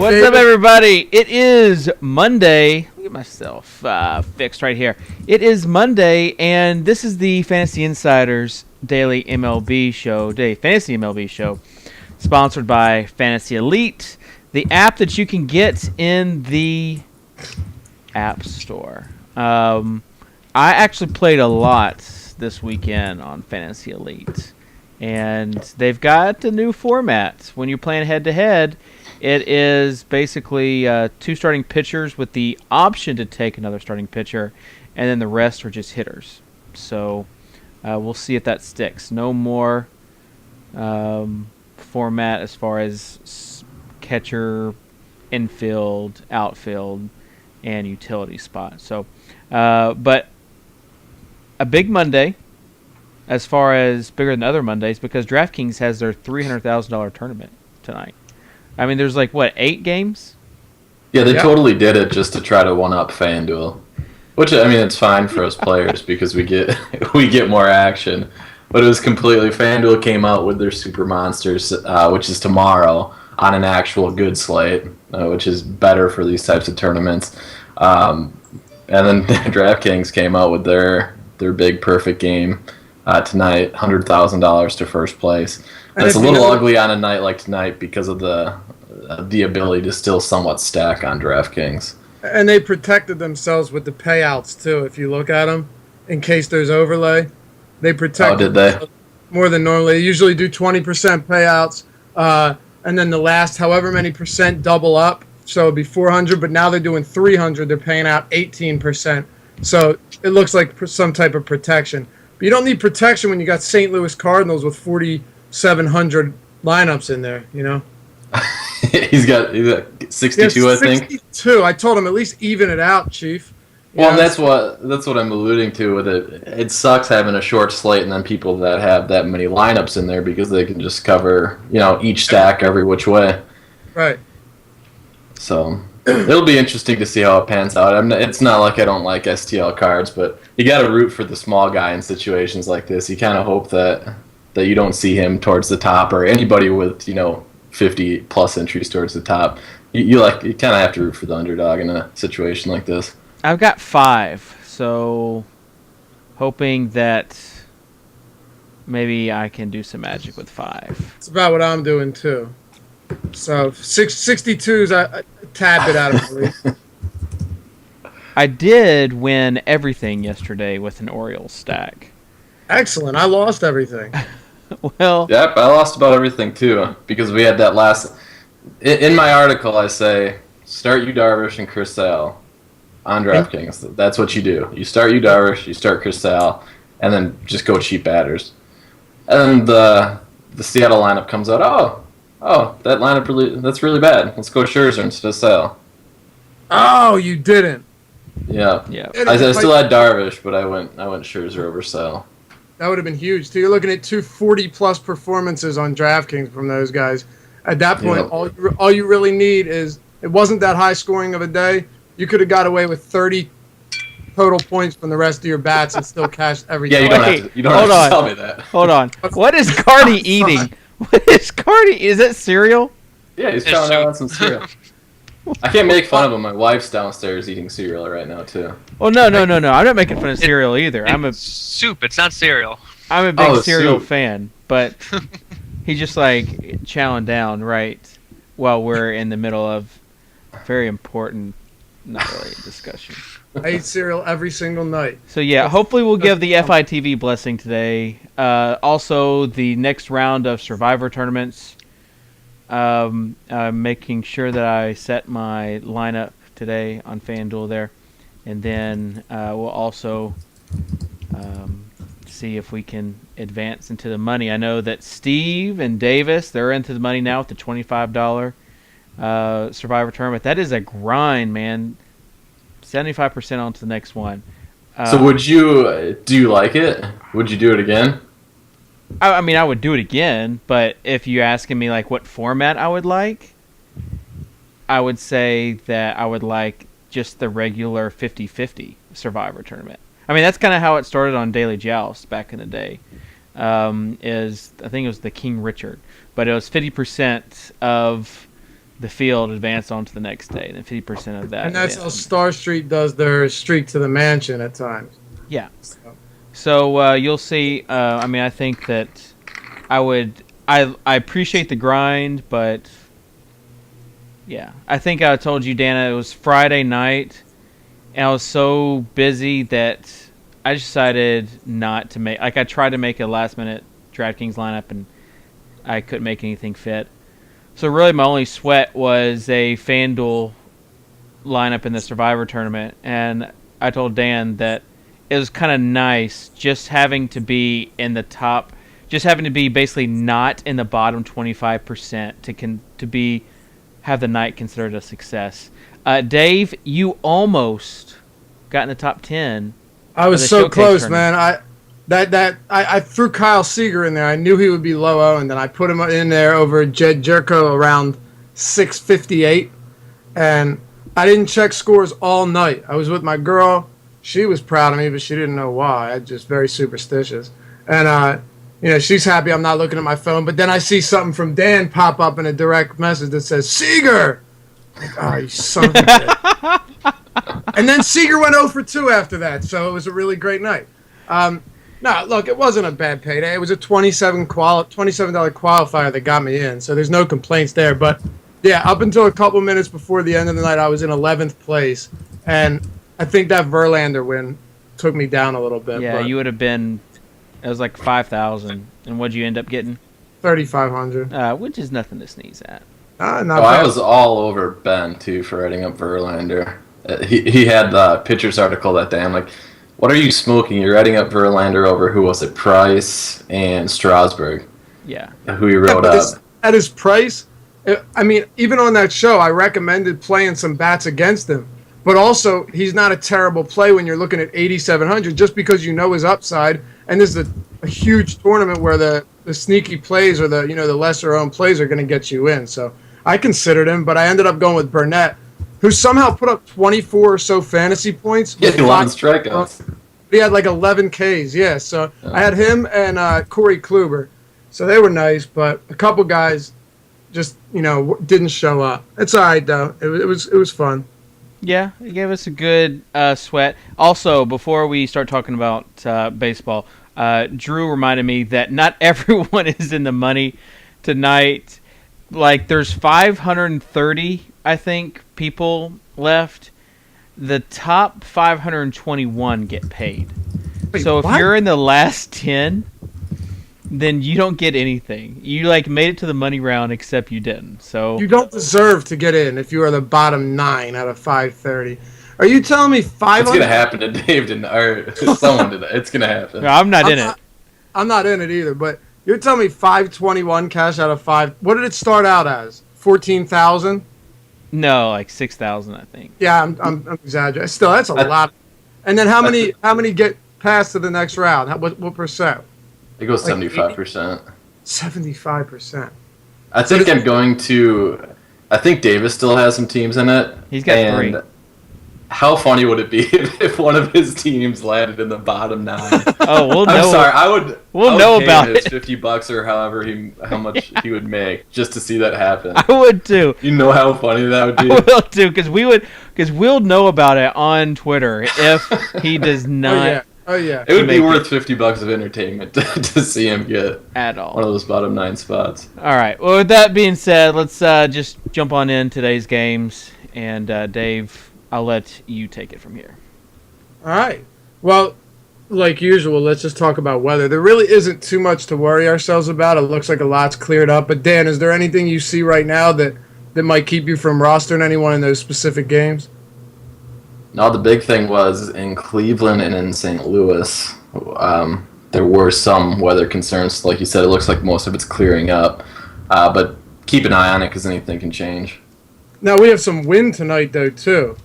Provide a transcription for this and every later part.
What's up, everybody? It is Monday. Let me get myself fixed right here. It is Monday, and this is the Fantasy Insiders Daily MLB Show, Fantasy MLB Show, sponsored by FantasyElite, the app that you can get in the App Store. I actually played a lot this weekend on FantasyElite, and they've got a new format. When you're playing head-to-head, it is basically two starting pitchers with the option to take another starting pitcher, and then the rest are just hitters. So we'll see if that sticks. No more format as far as catcher, infield, outfield, and utility spot. So, but a big Monday, as far as bigger than other Mondays, because DraftKings has their $300,000 tournament tonight. I mean, there's 8 games? Yeah, they totally did it just to try to one-up FanDuel. Which, I mean, it's fine for us players because we get more action. But it was completely... FanDuel came out with their Super Monsters, which is tomorrow, on an actual good slate, which is better for these types of tournaments. And then DraftKings came out with their big perfect game tonight, $100,000 to first place. It's a little ugly on a night like tonight because of the ability to still somewhat stack on DraftKings. And they protected themselves with the payouts, too, if you look at them, in case there's overlay. They protected themselves more than normally. They usually do 20% payouts, and then the last however many percent double up, so it'd be 400, but now they're doing 300. They're paying out 18%. So it looks like some type of protection. But you don't need protection when you got St. Louis Cardinals with 4,700 lineups in there, you know? he's got 62, I think. 62. I told him at least even it out, Chief. Well, that's what I'm alluding to with it. It sucks having a short slate and then people that have that many lineups in there because they can just cover, each stack every which way. Right. So it'll be interesting to see how it pans out. It's not like I don't like STL cards, but you got to root for the small guy in situations like this. You kind of hope that you don't see him towards the top or anybody with 50 plus entries towards the top. You kind of have to root for the underdog in a situation like this. I've got 5, so hoping that maybe I can do some magic with 5. It's about what I'm doing, too. So 62 is a tad bit out of my league. I did win everything yesterday with an Orioles stack. Excellent. I lost everything. Well, yep, I lost about everything too because we had that last. In my article, I say start Yu Darvish and Chris Sale on DraftKings. That's what you do. You start Yu Darvish, you start Chris Sale, and then just go cheap batters. And then the Seattle lineup comes out. Oh, that lineup that's really bad. Let's go Scherzer instead of Sale. Oh, you didn't. Yeah. I still had Darvish, but I went Scherzer over Sale. That would have been huge, too. You're looking at 240-plus performances on DraftKings from those guys. At that point, all you really need is, it wasn't that high scoring of a day. You could have got away with 30 total points from the rest of your bats and still cashed everything. Yeah, you don't have to tell me that. Hold on. What is Cardi eating? What is Cardi? Is it cereal? Yeah, he's trying out on some cereal. I can't make fun of him. My wife's downstairs eating cereal right now, too. Oh, no. I'm not making fun of cereal either. I'm a soup. It's not cereal. I'm a big cereal fan, but he's just chowing down right while we're in the middle of very important, not really discussion. I eat cereal every single night. So yeah, hopefully we'll give the FITV blessing today. Also, the next round of Survivor tournaments. I'm making sure that I set my lineup today on FanDuel there, and then we'll also see if we can advance into the money. I know that Steve and Davis, they're into the money now with the $25 Survivor tournament. That is a grind, man. 75% on to the next one. So do you like it? Would you do it again? I mean, I would do it again, but if you're asking me what format I would like, I would say that I would like just the regular 50-50 Survivor tournament. I mean, that's kind of how it started on Daily Joust back in the day. I think it was the King Richard, but it was 50% of the field advance on to the next day, and then 50% of that. And that's how Star Street does their streak to the mansion at times. Yeah. So you'll see. I think that I appreciate the grind, but yeah, I think I told you, Dana, it was Friday night, and I was so busy that I decided not to make. Like, I tried to make a last-minute DraftKings lineup, and I couldn't make anything fit. So really, my only sweat was a FanDuel lineup in the Survivor tournament, and I told Dan that it was kind of nice just having to be in the top, just having to be basically not in the bottom 25% to have the night considered a success. Dave, you almost got in the top 10. I was so close, man. I threw Kyle Seager in there. I knew he would be low, and then I put him in there over Jed Jerko around 658, and I didn't check scores all night. I was with my girl. She was proud of me, but she didn't know why. I'm just very superstitious. And, she's happy I'm not looking at my phone. But then I see something from Dan pop up in a direct message that says, Seager! Like, oh, you son of a bitch. And then Seager went 0 for 2 after that, so it was a really great night. No, look, it wasn't a bad payday. It was a $27 qualifier that got me in, so there's no complaints there. But, yeah, up until a couple minutes before the end of the night, I was in 11th place. And I think that Verlander win took me down a little bit. Yeah, you would have been. It was like 5,000, and what'd you end up getting? 3,500. Which is nothing to sneeze at. I was all over Ben too for writing up Verlander. He had the pitchers article that day. I'm like, "What are you smoking? You're writing up Verlander over who was it? Price and Strasburg." Yeah. Who he wrote up at his price. I mean, even on that show, I recommended playing some bats against him. But also, he's not a terrible play when you're looking at 8,700, just because you know his upside. And this is a huge tournament where the sneaky plays or the lesser-owned plays are going to get you in. So I considered him, but I ended up going with Burnett, who somehow put up 24 or so fantasy points. Yeah, 11 strikeouts. He had like 11 Ks, yeah. So I had him and Corey Kluber. So they were nice, but a couple guys just, didn't show up. It's all right, though. It was fun. Yeah, it gave us a good sweat. Also, before we start talking about baseball, Drew reminded me that not everyone is in the money tonight. Like, there's 530, I think, people left. The top 521 get paid. Wait, so if what? you're in the last 10, then you don't get anything. You made it to the money round, except you didn't. So you don't deserve to get in if you are the bottom 9 out of 530. Are you telling me 500? It's gonna happen to Dave or someone today. It's gonna happen. No, I'm not in it. I'm not in it either. But you're telling me 521 cash out of 5. What did it start out as? 14,000? No, like 6,000, I think. Yeah, I'm exaggerating. Still, that's a lot. And then how many get past to the next round? What percent? It goes 75%. 75%. I think I'm going to. I think Davis still has some teams in it. He's got 3. How funny would it be if one of his teams landed in the bottom 9? Oh, we'll know. I'm sorry. We'll know about it. $50 or how much he would make just to see that happen. I would too. You know how funny that would be. I will too, because we'll know about it on Twitter if he does not. Oh yeah. It would be worth $50 of entertainment to see him get at all one of those bottom 9 spots. All right. Well, with that being said, let's just jump on in today's games, and Dave, I'll let you take it from here. All right. Well, like usual, let's just talk about weather. There really isn't too much to worry ourselves about. It looks like a lot's cleared up. But Dan, is there anything you see right now that might keep you from rostering anyone in those specific games? No, the big thing was in Cleveland and in St. Louis, there were some weather concerns. Like you said, it looks like most of it's clearing up. But keep an eye on it because anything can change. Now, we have some wind tonight, though, too.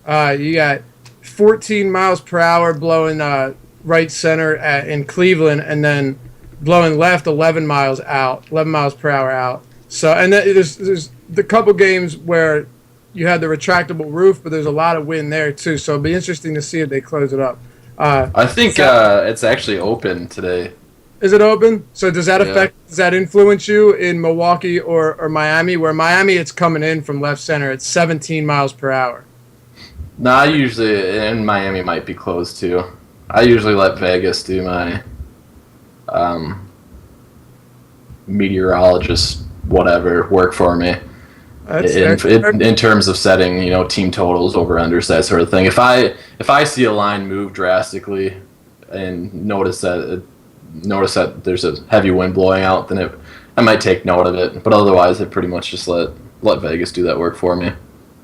You got 14 miles per hour blowing right center in Cleveland, and then blowing left 11 miles per hour out. So, and there's the couple games where you had the retractable roof, but there's a lot of wind there too. So it'll be interesting to see if they close it up. I think it's actually open today. Is it open? So does that Yeah. does that influence you in Milwaukee or Miami? Where Miami, it's coming in from left center. It's 17 miles per hour. No, I usually, and Miami might be closed too. I usually let Vegas do my um, meteorologist, whatever, work for me. That's fair. In terms of setting, team totals, over unders, that sort of thing. If I see a line move drastically and notice that there's a heavy wind blowing out, then I might take note of it. But otherwise, I pretty much just let Vegas do that work for me.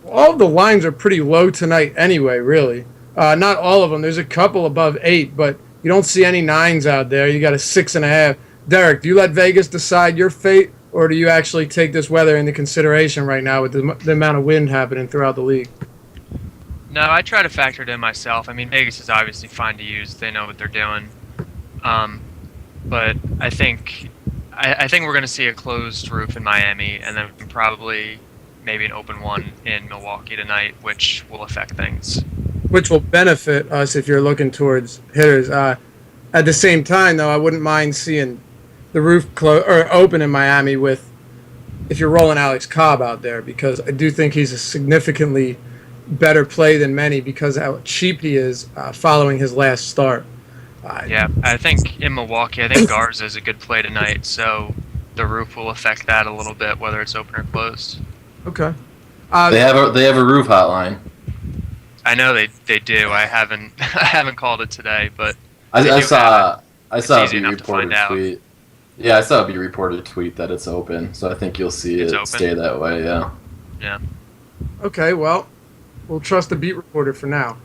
All of the lines are pretty low tonight anyway, really. Not all of them. There's a couple above 8, but you don't see any 9s out there. You got a 6.5. Derek, do you let Vegas decide your fate, or do you actually take this weather into consideration right now with the amount of wind happening throughout the league? No, I try to factor it in myself. I mean, Vegas is obviously fine to use. They know what they're doing. But I think we're going to see a closed roof in Miami, and then probably maybe an open one in Milwaukee tonight, which will affect things. Which will benefit us if you're looking towards hitters. At the same time, though, I wouldn't mind seeing the roof open in Miami if you're rolling Alex Cobb out there, because I do think he's a significantly better play than many because how cheap he is following his last start. Yeah, I think in Milwaukee, I think Garza is a good play tonight, so the roof will affect that a little bit, whether it's open or closed. Okay. They have a roof hotline. I know they do. I haven't called it today, but I saw a easy be enough to find reported out. tweet. Yeah, I saw a be reported tweet that it's open, so I think you'll see It's it open? stay that way. Yeah. Yeah. Okay, well, we'll trust the beat reporter for now.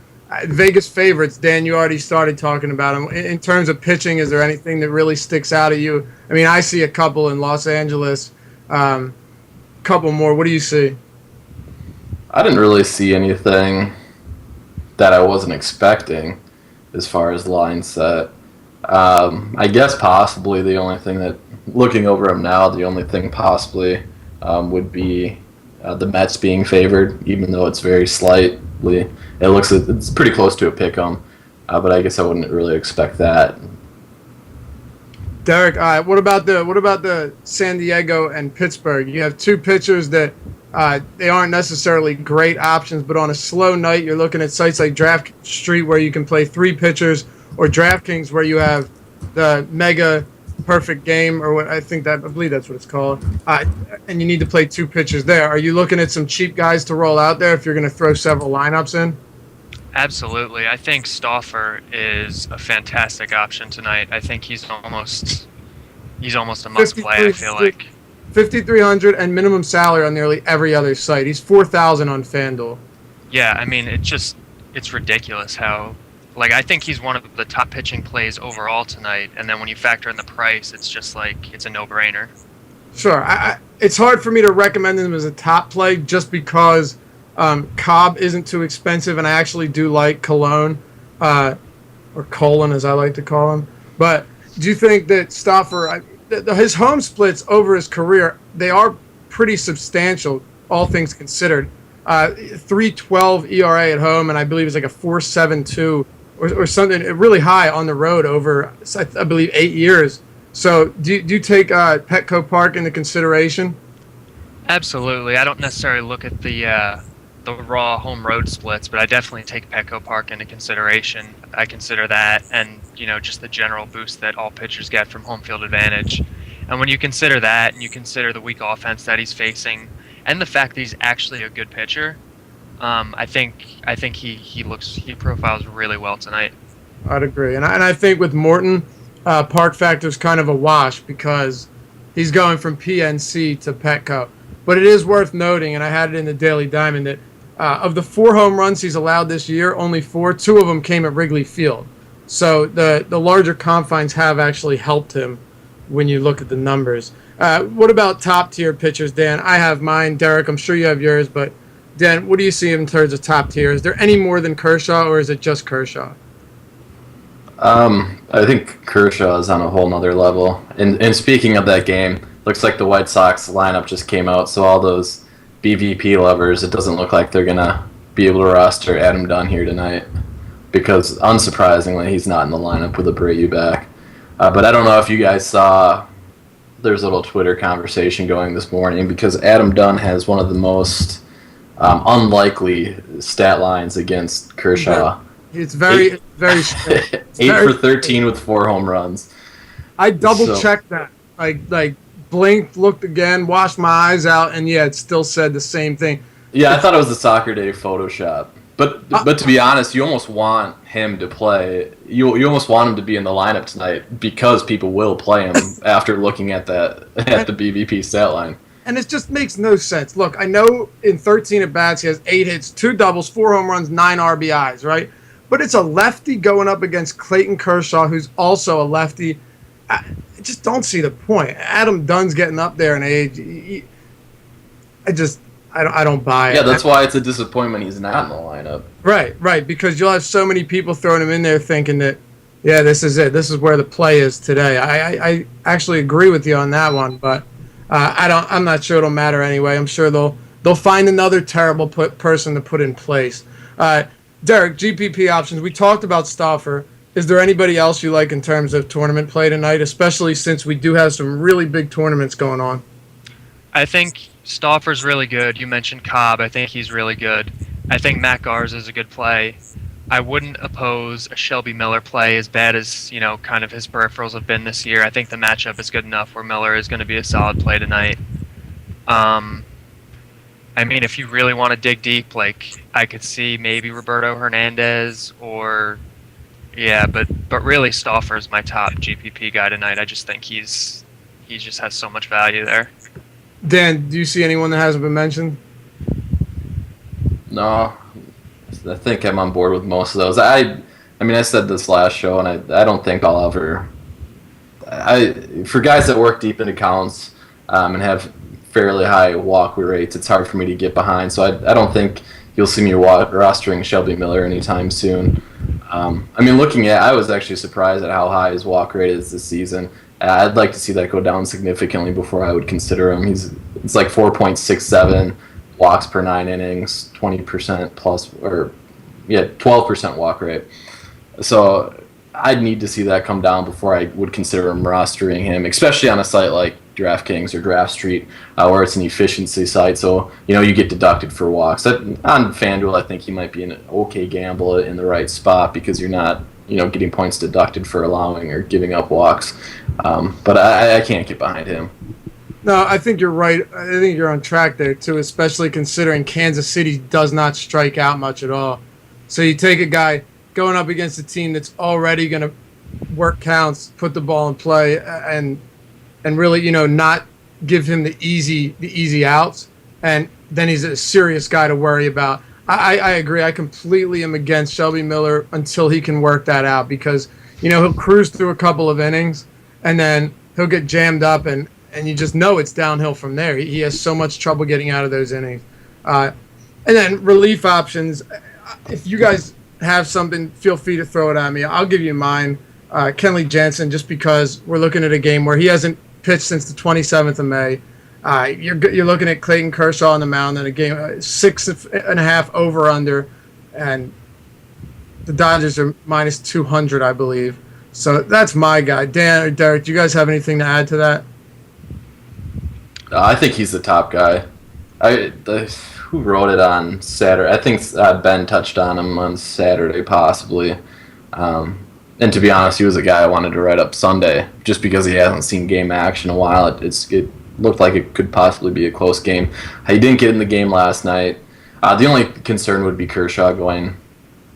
Vegas favorites, Dan, you already started talking about them. In terms of pitching, is there anything that really sticks out at you? I mean, I see a couple in Los Angeles, couple more. What do you see? I didn't really see anything that I wasn't expecting as far as line set. I guess possibly the only thing that, looking over them now, the only thing possibly would be the Mets being favored, even though it's very slightly. It's pretty close to a pick 'em, but I guess I wouldn't really expect that. Derek, what about the San Diego and Pittsburgh? You have two pitchers that they aren't necessarily great options, but on a slow night, you're looking at sites like Draft Street where you can play 3 pitchers, or DraftKings where you have the Mega Perfect Game, or what I believe that's what it's called, and you need to play 2 pitchers there. Are you looking at some cheap guys to roll out there if you're going to throw several lineups in? Absolutely. I think Stauffer is a fantastic option tonight. I think he's almost a must play, I feel like. 5,300 and minimum salary on nearly every other site. He's 4,000 on FanDuel. Yeah, I mean, it's ridiculous how, I think he's one of the top pitching plays overall tonight, and then when you factor in the price, it's just it's a no-brainer. Sure. It's hard for me to recommend him as a top play just because Cobb isn't too expensive, and I actually do like Cologne, or Colon as I like to call him. But do you think that Stauffer, his home splits over his career, they are pretty substantial, all things considered. 3.12 ERA at home, and I believe it's like a 4.72 or something really high on the road over, I believe, 8 years. So do you take Petco Park into consideration? Absolutely. I don't necessarily look at the raw home road splits, but I definitely take Petco Park into consideration. I consider that, and just the general boost that all pitchers get from home field advantage. And when you consider that, and you consider the weak offense that he's facing, and the fact that he's actually a good pitcher, I think he profiles really well tonight. I'd agree, and I think with Morton, Park Factor's kind of a wash because he's going from PNC to Petco. But it is worth noting, and I had it in the Daily Diamond, that of the 4 home runs he's allowed this year, only 2 of them came at Wrigley Field. So the larger confines have actually helped him when you look at the numbers. What about top-tier pitchers, Dan? I have mine. Derek, I'm sure you have yours, but Dan, what do you see in terms of top tier? Is there any more than Kershaw, or is it just Kershaw? I think Kershaw is on a whole nother level. And speaking of that game, looks like the White Sox lineup just came out, so all those BVP lovers, it doesn't look like they're going to be able to roster Adam Dunn here tonight because, unsurprisingly, he's not in the lineup with Abreu back. But I don't know if you guys saw. There's a little Twitter conversation going this morning because Adam Dunn has one of the most unlikely stat lines against Kershaw. It's very strange. It's 8 very for 13 with 4 home runs. I double-checked that. Like blinked, looked again, washed my eyes out, and yeah, it still said the same thing. Yeah, I thought it was the Soccer Day Photoshop. But to be honest, you almost want him to play. You almost want him to be in the lineup tonight because people will play him after looking at the BVP stat line. And it just makes no sense. Look, I know in 13 at-bats he has 8 hits, 2 doubles, 4 home runs, 9 RBIs, right? But it's a lefty going up against Clayton Kershaw, who's also a lefty. I just don't see the point. Adam Dunn's getting up there in age. I don't buy it. Yeah, that's why it's a disappointment he's not in the lineup. Right, because you'll have so many people throwing him in there thinking that, yeah, this is it. This is where the play is today. I actually agree with you on that one, but I'm not sure it'll matter anyway. I'm sure they'll find another terrible person to put in place. Derek, GPP options. We talked about Stauffer. Is there anybody else you like in terms of tournament play tonight, especially since we do have some really big tournaments going on? I think Stauffer's really good. You mentioned Cobb. I think he's really good. I think Matt Garza is a good play. I wouldn't oppose a Shelby Miller play as bad as, kind of his peripherals have been this year. I think the matchup is good enough where Miller is going to be a solid play tonight. I mean, if you really want to dig deep, I could see maybe Roberto Hernandez or... Yeah, but really Stauffer's my top GPP guy tonight. I just think he just has so much value there. Dan, do you see anyone that hasn't been mentioned? No, I think I'm on board with most of those. I said this last show, and I don't think I'll ever. For guys that work deep into counts and have fairly high walk rates, it's hard for me to get behind. So I don't think you'll see me rostering Shelby Miller anytime soon. I was actually surprised at how high his walk rate is this season. I'd like to see that go down significantly before I would consider him. It's like 4.67 walks per 9 innings, 20% plus, 12% walk rate. So I'd need to see that come down before I would consider him rostering him, especially on a site like DraftKings or Draft Street, where it's an efficiency site. So, you get deducted for walks. On FanDuel, I think he might be an okay gamble in the right spot because you're not, getting points deducted for allowing or giving up walks. But I can't get behind him. No, I think you're right. I think you're on track there, too, especially considering Kansas City does not strike out much at all. So you take a guy going up against a team that's already going to work counts, put the ball in play, and really, not give him the easy outs, and then he's a serious guy to worry about. I agree. I completely am against Shelby Miller until he can work that out because, he'll cruise through a couple of innings, and then he'll get jammed up, and you just know it's downhill from there. He has so much trouble getting out of those innings. And then relief options. If you guys have something, feel free to throw it at me. I'll give you mine. Kenley Jansen, just because we're looking at a game where he hasn't pitched since the 27th of May. You're looking at Clayton Kershaw on the mound in a game 6.5 over under, and the Dodgers are minus 200, I believe. So that's my guy. Dan or Derek, do you guys have anything to add to that? I think he's the top guy. Who wrote it on Saturday? I think Ben touched on him on Saturday, possibly. And to be honest, he was a guy I wanted to write up Sunday, just because he hasn't seen game action in a while. It looked like it could possibly be a close game. He didn't get in the game last night. The only concern would be Kershaw going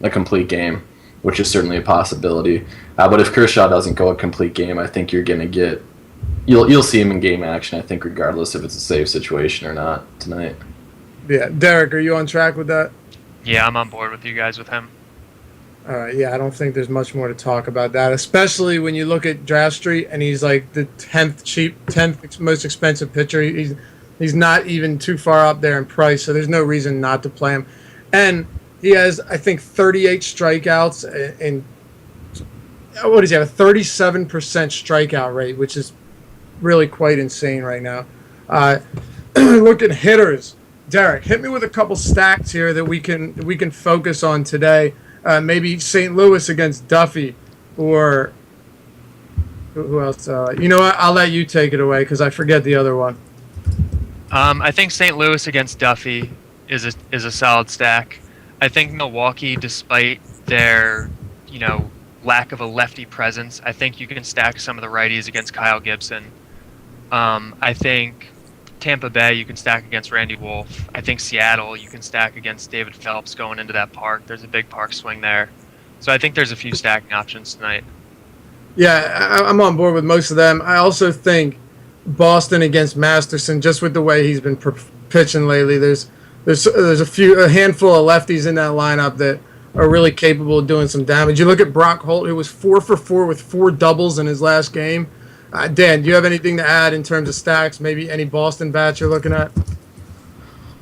a complete game, which is certainly a possibility. But if Kershaw doesn't go a complete game, I think you're going to you'll see him in game action, I think, regardless if it's a save situation or not tonight. Yeah. Derek, are you on track with that? Yeah, I'm on board with you guys with him. All right, yeah, I don't think there's much more to talk about that, especially when you look at Draft Street and he's like the 10th most expensive pitcher. He's not even too far up there in price, so there's no reason not to play him. And he has, I think, 38 strikeouts, and what does he have? A 37% strikeout rate, which is really quite insane right now. Look at hitters. Derek, hit me with a couple stacks here that we can focus on today. Maybe St. Louis against Duffy, or Who else? You know what? I'll let you take it away because I forget the other one. I think St. Louis against Duffy is a solid stack. I think Milwaukee, despite their lack of a lefty presence, I think you can stack some of the righties against Kyle Gibson. I think Tampa Bay you can stack against Randy Wolf. I think Seattle you can stack against David Phelps going into that park. There's a big park swing there. So I think there's a few stacking options tonight. Yeah, I'm on board with most of them. I also think Boston against Masterson, just with the way he's been pitching lately. There's a handful of lefties in that lineup that are really capable of doing some damage. You look at Brock Holt, who was 4 for 4 with 4 doubles in his last game. Dan, do you have anything to add in terms of stacks? Maybe any Boston bats you're looking at?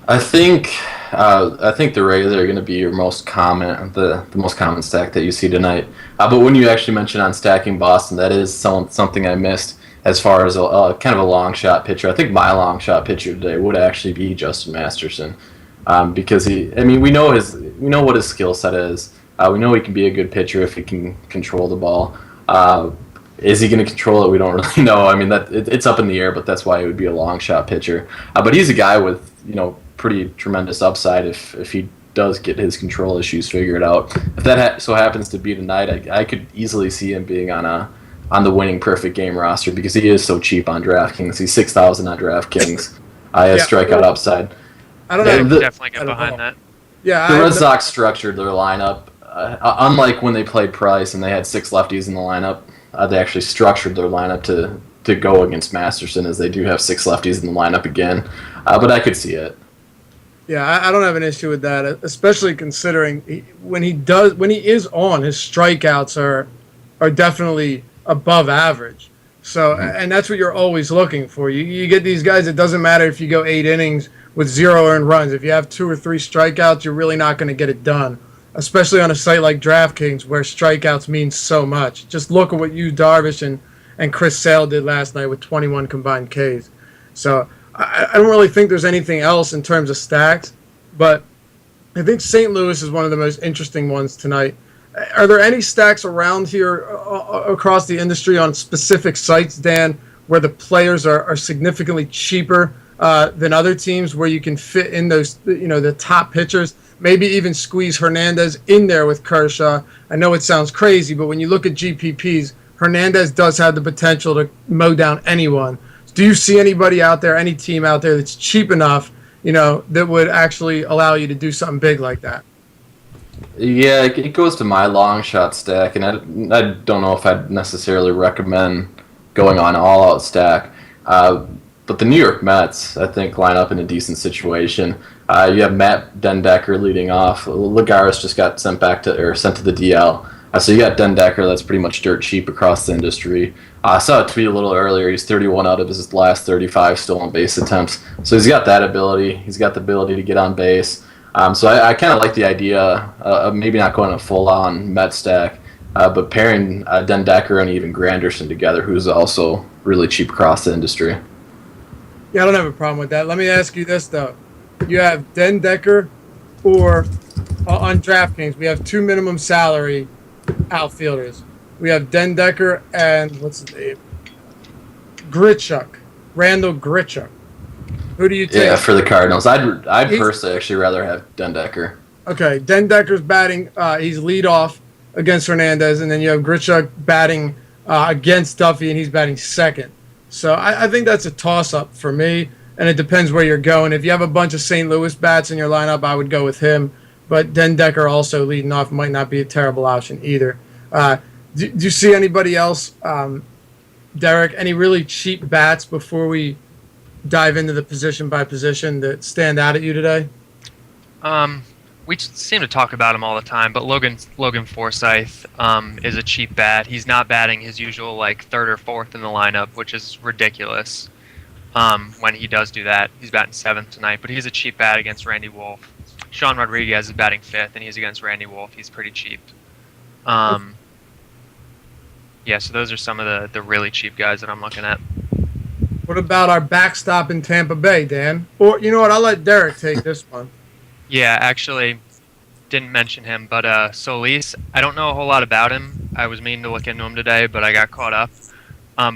I think the Rays are going to be your most common, the most common stack that you see tonight. But when you actually mentioned on stacking Boston, that is something I missed as far as kind of a long shot pitcher. I think my long shot pitcher today would actually be Justin Masterson, because we know what his skill set is. We know he can be a good pitcher if he can control the ball. Is he going to control it? We don't really know. I mean, it's up in the air, but that's why it would be a long shot pitcher. But he's a guy with pretty tremendous upside if he does get his control issues figured out. If that so happens to be tonight, I could easily see him being on the winning perfect game roster because he is so cheap on DraftKings. He's 6,000 on DraftKings. He has strikeout upside. I don't know. Definitely get behind that. Yeah, the Red Sox structured their lineup unlike when they played Price and they had 6 lefties in the lineup. They actually structured their lineup to go against Masterson, as they do have 6 lefties in the lineup again. But I could see it. Yeah, I don't have an issue with that, especially considering when he is on, his strikeouts are definitely above average. So, and that's what you're always looking for. You get these guys, it doesn't matter if you go 8 innings with 0 earned runs. If you have 2 or 3 strikeouts, you're really not going to get it done, especially on a site like DraftKings where strikeouts mean so much. Just look at what Yu Darvish and Chris Sale did last night with 21 combined Ks. So I don't really think there's anything else in terms of stacks, but I think St. Louis is one of the most interesting ones tonight. Are there any stacks around here across the industry on specific sites, Dan, where the players are significantly cheaper than other teams, where you can fit in those, the top pitchers, maybe even squeeze Hernandez in there with Kershaw? I know it sounds crazy, but when you look at GPPs, Hernandez does have the potential to mow down anyone. Do you see anybody out there, any team out there that's cheap enough, that would actually allow you to do something big like that? Yeah, it goes to my long shot stack, and I don't know if I'd necessarily recommend going on all-out stack. But the New York Mets, I think, line up in a decent situation. You have Matt Dendecker leading off. Lagares just got sent to the DL. So you got Dendecker, that's pretty much dirt cheap across the industry. I saw a tweet a little earlier. He's 31 out of his last 35 stolen base attempts. So he's got that ability. He's got the ability to get on base. So I kind of like the idea of maybe not going a full-on Met stack, but pairing Dendecker and even Granderson together, who's also really cheap across the industry. Yeah, I don't have a problem with that. Let me ask you this, though. You have Dendecker or on DraftKings, we have 2 minimum salary outfielders. We have Dendecker and, what's his name? Randall Grichuk. Who do you take? Yeah, for the Cardinals. I'd personally actually rather have Dendecker. Okay, Dendecker's batting, he's leadoff against Hernandez, and then you have Grichuk batting against Duffy, and he's batting second. So I think that's a toss-up for me, and it depends where you're going. If you have a bunch of St. Louis bats in your lineup, I would go with him. But Dendecker also leading off might not be a terrible option either. Do you see anybody else, Derek, any really cheap bats before we dive into the position by position that stand out at you today? We seem to talk about him all the time, but Logan Forsythe is a cheap bat. He's not batting his usual third or fourth in the lineup, which is ridiculous. When he does do that, he's batting 7th tonight, but he's a cheap bat against Randy Wolf. Sean Rodriguez is batting 5th, and he's against Randy Wolf. He's pretty cheap. Yeah, so those are some of the really cheap guys that I'm looking at. What about our backstop in Tampa Bay, Dan? Or, you know what, I'll let Derek take this one. Yeah, actually, didn't mention him, but Solis, I don't know a whole lot about him. I was meaning to look into him today, but I got caught up.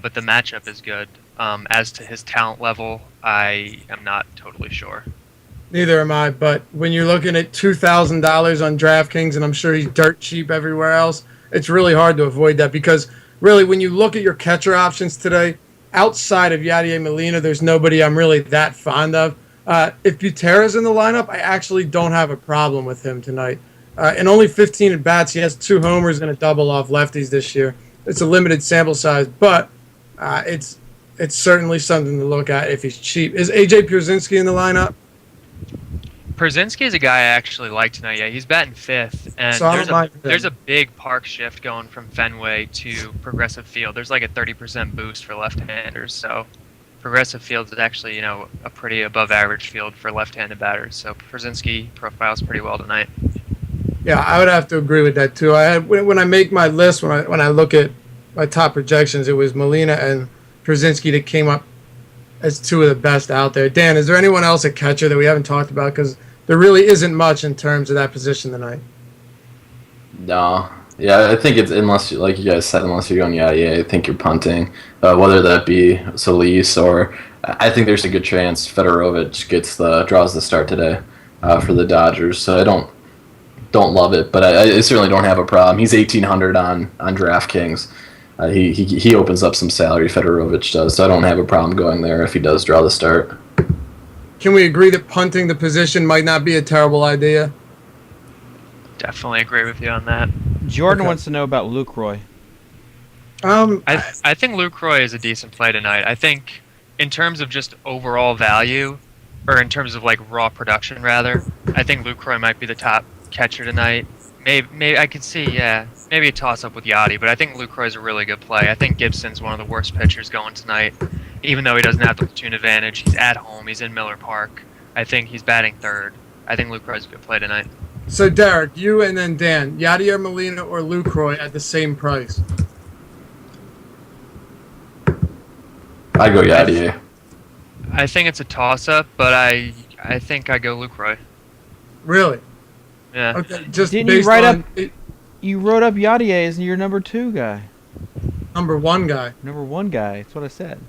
but the matchup is good. As to his talent level, I am not totally sure. Neither am I, but when you're looking at $2,000 on DraftKings, and I'm sure he's dirt cheap everywhere else, it's really hard to avoid that because really when you look at your catcher options today, outside of Yadier Molina, there's nobody I'm really that fond of. If Butera's in the lineup, I actually don't have a problem with him tonight. In only 15 at-bats, he has 2 homers and a double off lefties this year. It's a limited sample size, but it's certainly something to look at if he's cheap. Is A.J. Pierzynski in the lineup? Pierzynski is a guy I actually like tonight. Yeah, he's batting 5th, and So I don't mind him. there's a big park shift going from Fenway to Progressive Field. There's like a 30% boost for left-handers, so Progressive Field is actually a pretty above-average field for left-handed batters. So Pierzynski profiles pretty well tonight. Yeah, I would have to agree with that too. When I make my list, when I look at my top projections, it was Molina and Pierzynski that came up as 2 of the best out there. Dan, is there anyone else at catcher that we haven't talked about? Because there really isn't much in terms of that position tonight. No. Yeah, I think it's unless, like you guys said, unless you're going Yadier, I think you're punting. Whether that be Solis or I think there's a good chance Fedorovich draws the start today for the Dodgers. So I don't love it, but I certainly don't have a problem. He's 1,800 on DraftKings. He opens up some salary. Fedorovich does, so I don't have a problem going there if he does draw the start. Can we agree that punting the position might not be a terrible idea? Definitely agree with you on that. Jordan wants to know about Lucroy. I think Lucroy is a decent play tonight. I think in terms of just overall value, or in terms of like raw production rather, I think Lucroy might be the top catcher tonight. Maybe I could see, maybe a toss-up with Yachty, but I think Lucroy is a really good play. I think Gibson's one of the worst pitchers going tonight, even though he doesn't have the platoon advantage. He's at home. He's in Miller Park. I think he's batting 3rd. I think Lucroy's a good play tonight. So, Derek, you and then Dan, Yadier Molina or Lucroy at the same price? I go Yadier. I think it's a toss-up, but I think I go Lucroy. Really? Yeah. Okay, just Didn't you based write on up? You wrote up Yadier as your number 2 guy. number 1 guy. Number 1 guy. That's what I said.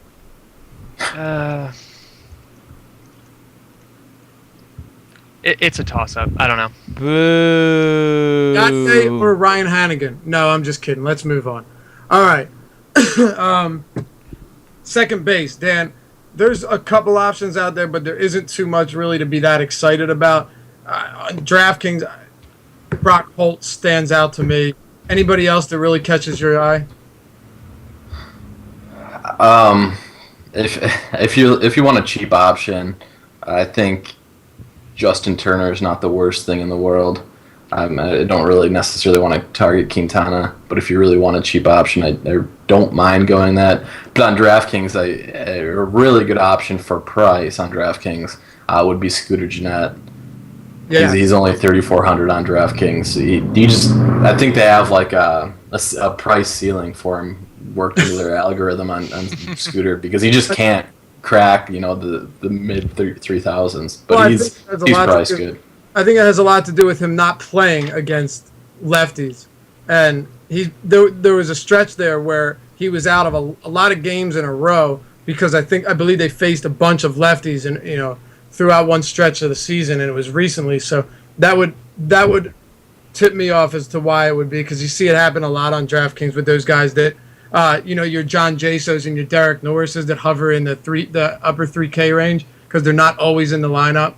It's a toss-up. I don't know. Boo. Yadier or Ryan Hannigan? No, I'm just kidding. Let's move on. All right. Second base, Dan. There's a couple options out there, but there isn't too much really to be that excited about. On DraftKings, Brock Holt stands out to me. Anybody else that really catches your eye? If you want a cheap option, I think Justin Turner is not the worst thing in the world. I don't really necessarily want to target Quintana, but if you really want a cheap option, I don't mind going that. But on DraftKings, a really good option for price on DraftKings would be Scooter Gennett. Yeah. He's only 3,400 on DraftKings. I think they have like a price ceiling for him worked into their algorithm on Scooter because he just can't crack the mid 3,000s. But Well, he's priced good. I think it has a lot to do with him not playing against lefties, and there was a stretch there where he was out of a lot of games in a row because I believe they faced a bunch of lefties and throughout one stretch of the season, and it was recently. So that would tip me off as to why it would be, because you see it happen a lot on DraftKings with those guys that your John Jasos and your Derek Norrises that hover in the upper 3K range because they're not always in the lineup.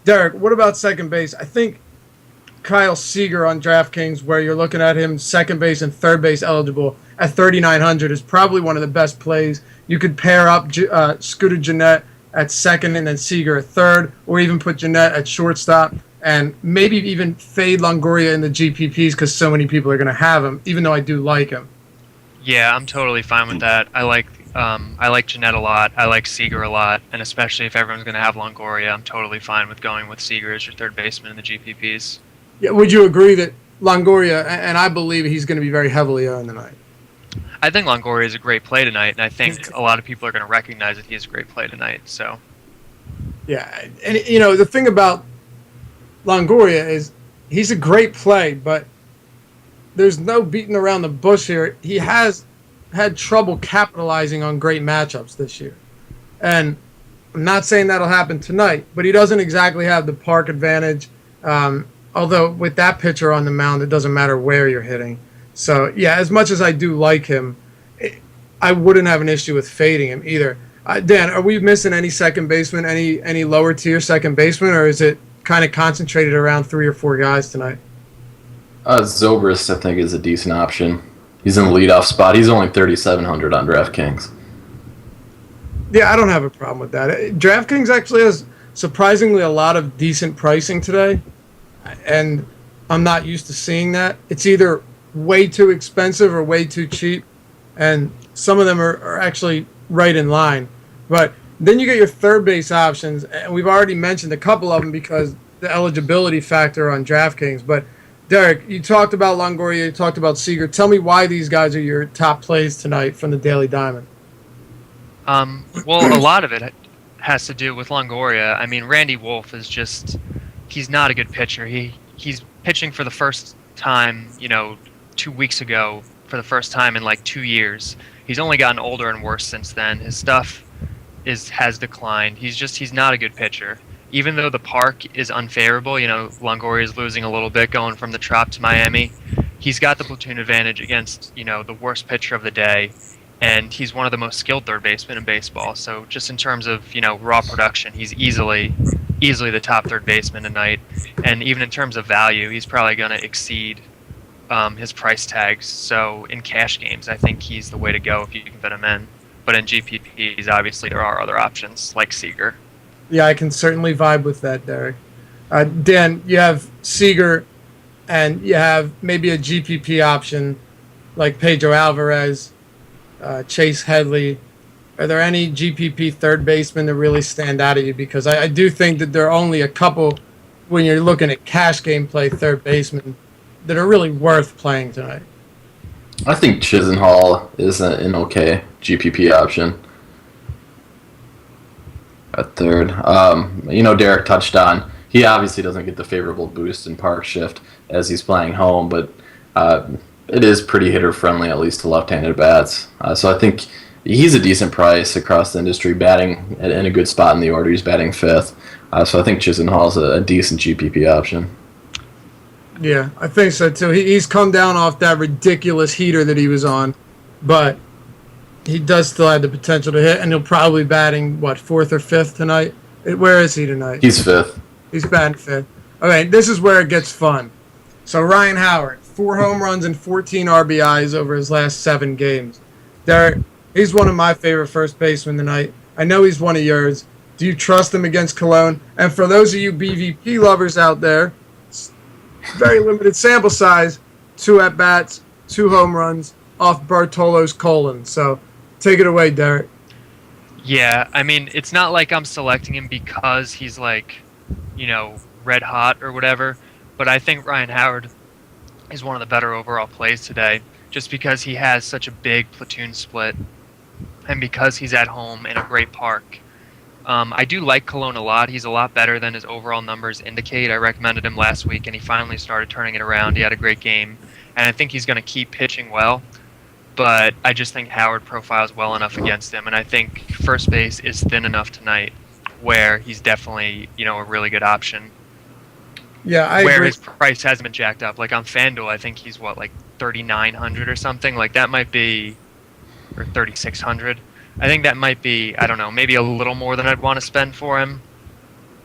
Derek, what about second base? I think Kyle Seager on DraftKings, where you're looking at him second base and third base eligible at 3,900, is probably one of the best plays. You could pair up Scooter Gennett at second and then Seager at third, or even put Gennett at shortstop, and maybe even fade Longoria in the GPPs because so many people are going to have him, even though I do like him. Yeah, I'm totally fine with that. I like Gennett a lot. I like Seager a lot, and especially if everyone's going to have Longoria, I'm totally fine with going with Seager as your third baseman in the GPPs. Yeah, would you agree that Longoria, and I believe he's going to be very heavily owned tonight? I think Longoria is a great play tonight, and I think a lot of people are going to recognize that he is a great play tonight. So, yeah, and the thing about Longoria is he's a great play, but there's no beating around the bush here. He has had trouble capitalizing on great matchups this year. And I'm not saying that'll happen tonight, but he doesn't exactly have the park advantage. Although with that pitcher on the mound, it doesn't matter where you're hitting. So, yeah, as much as I do like him, I wouldn't have an issue with fading him either. Dan, are we missing any second baseman, any lower tier second baseman, or is it kind of concentrated around 3 or 4 guys tonight? Zobrist, I think, is a decent option. He's in the leadoff spot. He's only 3,700 on DraftKings. Yeah, I don't have a problem with that. DraftKings actually has surprisingly a lot of decent pricing today, and I'm not used to seeing that. It's either way too expensive or way too cheap, and some of them are actually right in line. But then you get your third base options, and we've already mentioned a couple of them because the eligibility factor on DraftKings. But Derek, you talked about Longoria, you talked about Seager. Tell me why these guys are your top plays tonight from the Daily Diamond. Well, a lot of it has to do with Longoria. I mean, Randy Wolf is he's not a good pitcher. He's pitching for the first time, 2 weeks ago, for the first time in like 2 years. He's only gotten older and worse since then. His stuff has declined. He's not a good pitcher. Even though the park is unfavorable, Longoria is losing a little bit going from the Trop to Miami. He's got the platoon advantage against, the worst pitcher of the day. And he's one of the most skilled third basemen in baseball. So just in terms of, raw production, he's easily the top third baseman tonight. And even in terms of value, he's probably going to exceed his price tags. So in cash games, I think he's the way to go if you can fit him in. But in GPPs, obviously, there are other options like Seager. Yeah, I can certainly vibe with that, Derek. Dan, you have Seager, and you have maybe a GPP option like Pedro Alvarez, Chase Headley. Are there any GPP third basemen that really stand out at you? Because I do think that there are only a couple, when you're looking at cash game play third basemen, that are really worth playing tonight. I think Chisenhall is an okay GPP option at third. Derek touched on, he obviously doesn't get the favorable boost in park shift as he's playing home, but it is pretty hitter-friendly, at least to left-handed bats. So I think he's a decent price across the industry, batting in a good spot in the order. He's batting fifth. So I think Chisenhall's a decent GPP option. Yeah, I think so too. He's come down off that ridiculous heater that he was on, but he does still have the potential to hit, and he'll probably be batting, fourth or fifth tonight? Where is he tonight? He's fifth. He's batting fifth. Okay, this is where it gets fun. So Ryan Howard, 4 home runs and 14 RBIs over his last 7 games. Derek, he's one of my favorite first basemen tonight. I know he's one of yours. Do you trust him against Cologne? And for those of you BVP lovers out there, very limited sample size, 2 at-bats, 2 home runs off Bartolo's colon. So take it away, Derek. Yeah, I mean, it's not like I'm selecting him because he's red hot or whatever, but I think Ryan Howard is one of the better overall plays today just because he has such a big platoon split and because he's at home in a great park. I do like Cologne a lot. He's a lot better than his overall numbers indicate. I recommended him last week, and he finally started turning it around. He had a great game, and I think he's going to keep pitching well. But I just think Howard profiles well enough against him, and I think first base is thin enough tonight where he's definitely, a really good option. Yeah, I where agree. His price hasn't been jacked up. Like on FanDuel, I think he's 3,900 or something. Like that might be, or 3,600. I think that might be, I don't know, maybe a little more than I'd want to spend for him,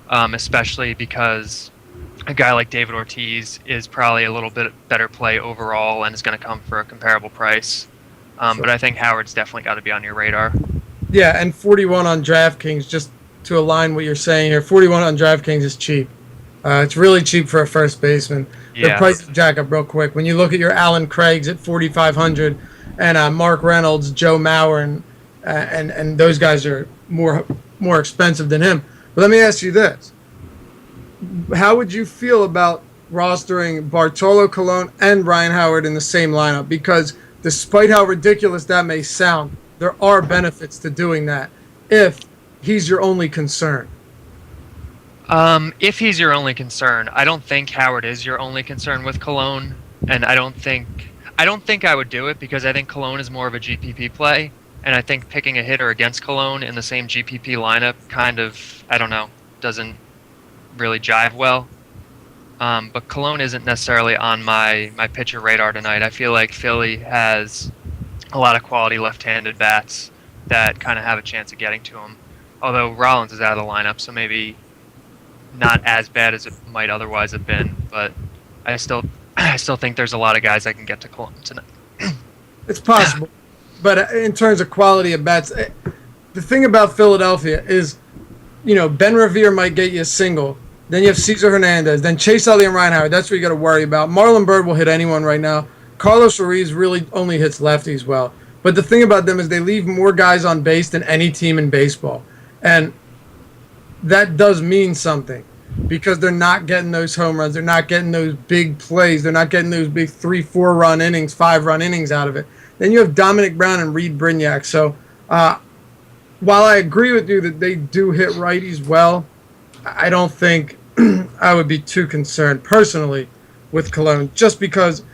especially because a guy like David Ortiz is probably a little bit better play overall and is going to come for a comparable price. Sure. But I think Howard's definitely got to be on your radar. Yeah, and 41 on DraftKings, just to align what you're saying here, 41 on DraftKings is cheap. It's really cheap for a first baseman. Yeah. The price jack up real quick. When you look at your Alan Craigs at 4,500 and Mark Reynolds, Joe Mauer, and those guys are more expensive than him. But let me ask you this. How would you feel about rostering Bartolo Colon and Ryan Howard in the same lineup? Because despite how ridiculous that may sound, there are benefits to doing that if he's your only concern. If he's your only concern, I don't think Howard is your only concern with Cologne, and I don't think I don't think I would do it because I think Cologne is more of a GPP play, and I think picking a hitter against Cologne in the same GPP lineup kind of, I don't know, doesn't really jive well. But Cologne isn't necessarily on my pitcher radar tonight. I feel like Philly has a lot of quality left-handed bats that kind of have a chance of getting to him. Although Rollins is out of the lineup, so maybe not as bad as it might otherwise have been. But I still think there's a lot of guys that can get to Cologne tonight. It's possible. But in terms of quality of bats, the thing about Philadelphia is, Ben Revere might get you a single. Then you have Cesar Hernandez. Then Chase Elliott and Ryan Howard. That's what you got to worry about. Marlon Byrd will hit anyone right now. Carlos Ruiz really only hits lefties well. But the thing about them is they leave more guys on base than any team in baseball. And that does mean something because they're not getting those home runs. They're not getting those big plays. They're not getting those big 3-4 run innings, 5-run innings out of it. Then you have Dominic Brown and Reed Brignac. So while I agree with you that they do hit righties well, I don't think I would be too concerned personally with Cologne just because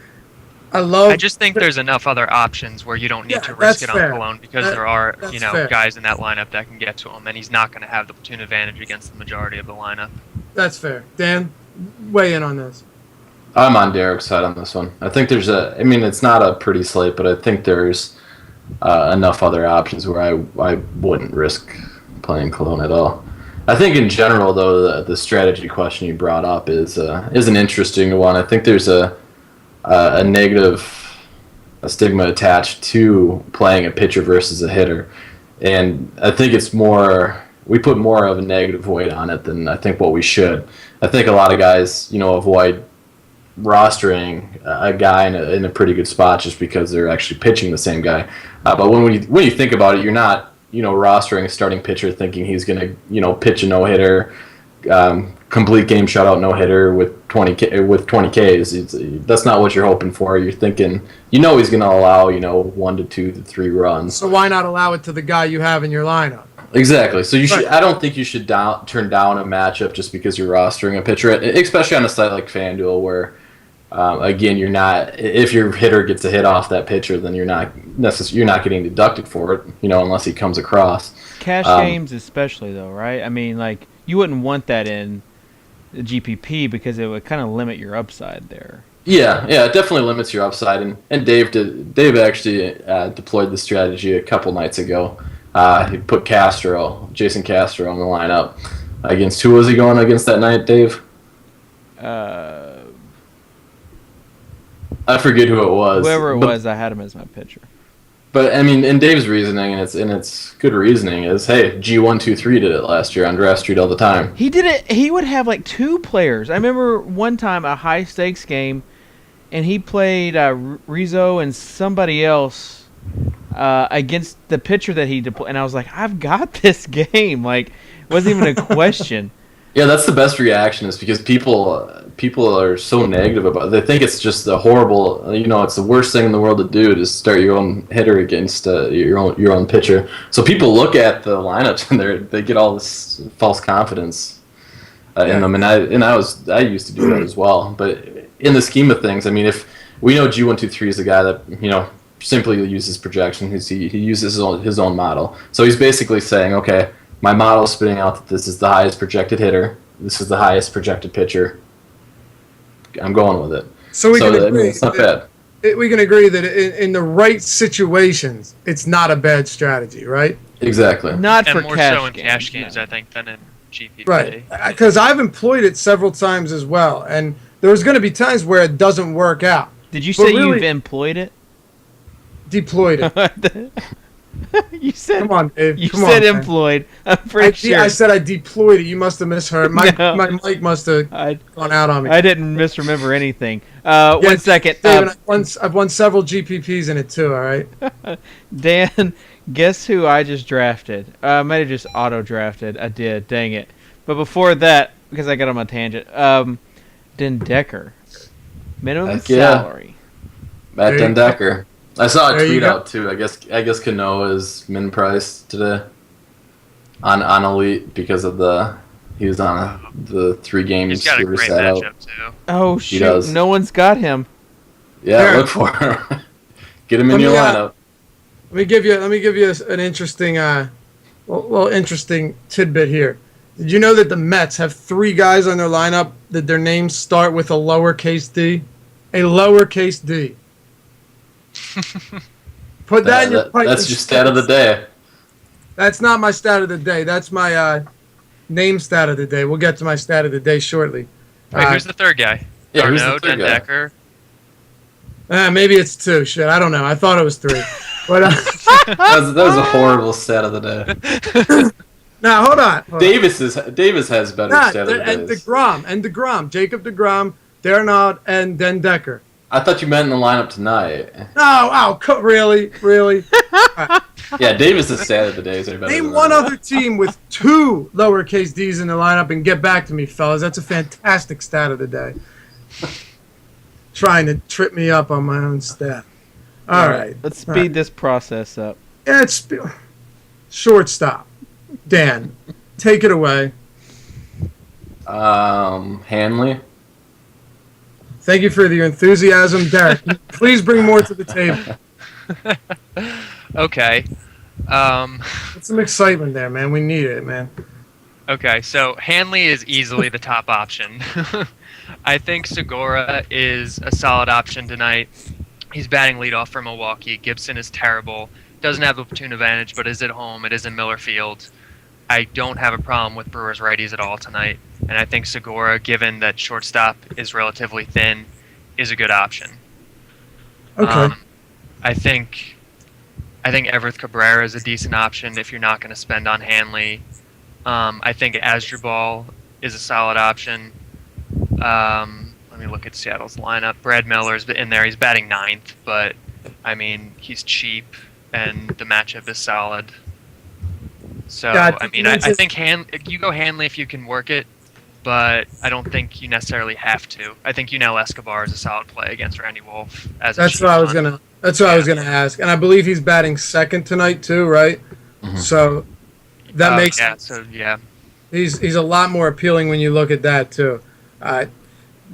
I just think there's enough other options where you don't need to risk it on Cologne because there are, fair. guys in that lineup that can get to him, and he's not going to have the platoon advantage against the majority of the lineup. That's fair. Dan, weigh in on this. I'm on Derek's side on this one. I think it's not a pretty slate, but I think there's enough other options where I wouldn't risk playing Cologne at all. I think in general, though, the strategy question you brought up is an interesting one. I think there's a stigma attached to playing a pitcher versus a hitter, and I think we put more of a negative weight on it than I think what we should. I think a lot of guys, avoid rostering a guy in a pretty good spot just because they're actually pitching the same guy. But when you think about it, you're not rostering a starting pitcher thinking he's going to pitch a no hitter, complete game shutout no hitter with 20 Ks. That's not what you're hoping for. You're thinking he's going to allow 1 to 2 to 3 runs. So why not allow it to the guy you have in your lineup? Exactly. So I don't think you should turn down a matchup just because you're rostering a pitcher, especially on a site like FanDuel where, again, you're not. If your hitter gets a hit off that pitcher, then you're not getting deducted for it, unless he comes across. Cash games, especially though, right? I mean, like you wouldn't want that in the GPP because it would kind of limit your upside there. Yeah, it definitely limits your upside, and Dave actually deployed the strategy a couple nights ago. He put Jason Castro in the lineup against, who was he going against that night, Dave? I forget who it was. Whoever it was, I had him as my pitcher. But I mean, in Dave's reasoning, and it's good reasoning, is hey, G123 did it last year on Draft Street all the time. He did it. He would have like 2 players. I remember one time a high stakes game, and he played Rizzo and somebody else against the pitcher that he deployed, and I was like, I've got this game. Like, it wasn't even a question. Yeah, that's the best reaction is because people are so negative about it. They think it's just a horrible, it's the worst thing in the world to do to start your own hitter against your own pitcher. So people look at the lineups and they get all this false confidence in them, and I used to do that as well. But in the scheme of things, I mean, if we know G123 is a guy that simply uses projection, he uses his own model. So he's basically saying, okay, my model is spitting out that this is the highest projected hitter, this is the highest projected pitcher. I'm going with it. So we can agree. It's not bad. We can agree that in the right situations, it's not a bad strategy, right? Exactly. Not and for more cash so in games, cash games, no. I think, than in GPP. Right. Because I've employed it several times as well, and there's going to be times where it doesn't work out. Did you say you've employed it? Deployed it. You said. Come on, Dave. You Come said on, employed. I'm pretty sure. I said I deployed it. You must have misheard. My mic must have gone out on me. I didn't misremember anything. 1 second. David, I've won several GPPs in it too. All right. Dan, guess who I just drafted? I might have just auto drafted. I did. Dang it. But before that, because I got on my tangent, Den Decker, minimum salary. Matt Den Decker. I saw a There you tweet go. out too. I guess Cano is min price today on Elite because of he was on the 3 games He's got a he was great sat out. matchup too. Oh He shoot! does. No one's got him. Yeah, Here. look for him. Get him in Let your me, lineup. Let me give you an interesting, interesting tidbit here. Did you know that the Mets have 3 guys on their lineup that their names start with a lowercase d? A lowercase d. Put that in your pipe. That's your stat of the day. That's not my stat of the day. That's my name stat of the day. We'll get to my stat of the day shortly. Wait, who's the third guy? Yeah, who's the Darno, third guy? Decker. Maybe it's 2. Shit, I don't know. I thought it was 3. But That was a horrible stat of the day. now hold on. Davis has better stat of the and days. DeGrom, Jacob DeGrom, Darno, and then Decker. I thought you meant in the lineup tonight. Really? Yeah, Davis' stat of the days are better. Name than one mine. other team with 2 lowercase d's in the lineup and get back to me, fellas. That's a fantastic stat of the day. Trying to trip me up on my own stat. All right. Let's speed this process up. Yeah, it's shortstop. Dan, take it away. Hanley. Thank you for your enthusiasm, Derek. Please bring more to the table. Okay. Get some excitement there, man. We need it, man. Okay, so Hanley is easily the top option. I think Segura is a solid option tonight. He's batting leadoff for Milwaukee. Gibson is terrible. Doesn't have the platoon advantage, but is at home. It is in Miller Field. I don't have a problem with Brewers righties at all tonight. And I think Segura, given that shortstop is relatively thin, is a good option. Okay. I think Everett Cabrera is a decent option if you're not going to spend on Hanley. I think Asdrubal is a solid option. Let me look at Seattle's lineup. Brad Miller's in there. He's batting 9th, but I mean he's cheap and the matchup is solid. So Yeah, I think you go Hanley if you can work it, but I don't think you necessarily have to. I think Yunel Escobar is a solid play against Randy Wolf. That's what I was gonna ask, and I believe he's batting 2nd tonight too, right? Mhm. So that makes yeah. he's a lot more appealing when you look at that too.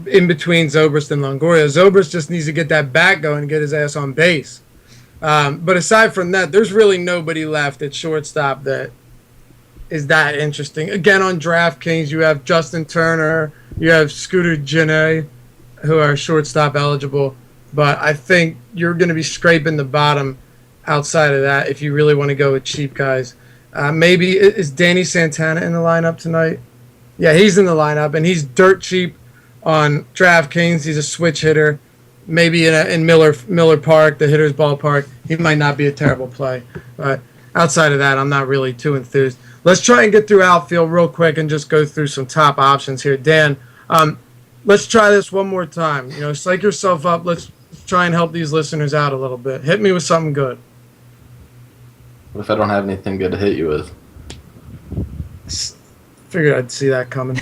In between Zobrist and Longoria, Zobrist just needs to get that bat going and get his ass on base. But aside from that, there's really nobody left at shortstop that is that interesting. Again, on DraftKings, you have Justin Turner, you have Scooter Gennett, who are shortstop eligible. But I think you're going to be scraping the bottom outside of that if you really want to go with cheap guys. Maybe is Danny Santana in the lineup tonight? Yeah, he's in the lineup, and he's dirt cheap on DraftKings. He's a switch hitter. Maybe in Miller Park, the hitter's ballpark, he might not be a terrible play. But outside of that, I'm not really too enthused. Let's try and get through outfield real quick and just go through some top options here. Dan, let's try this one more time. Psych yourself up. Let's try and help these listeners out a little bit. Hit me with something good. What if I don't have anything good to hit you with? Figured I'd see that coming.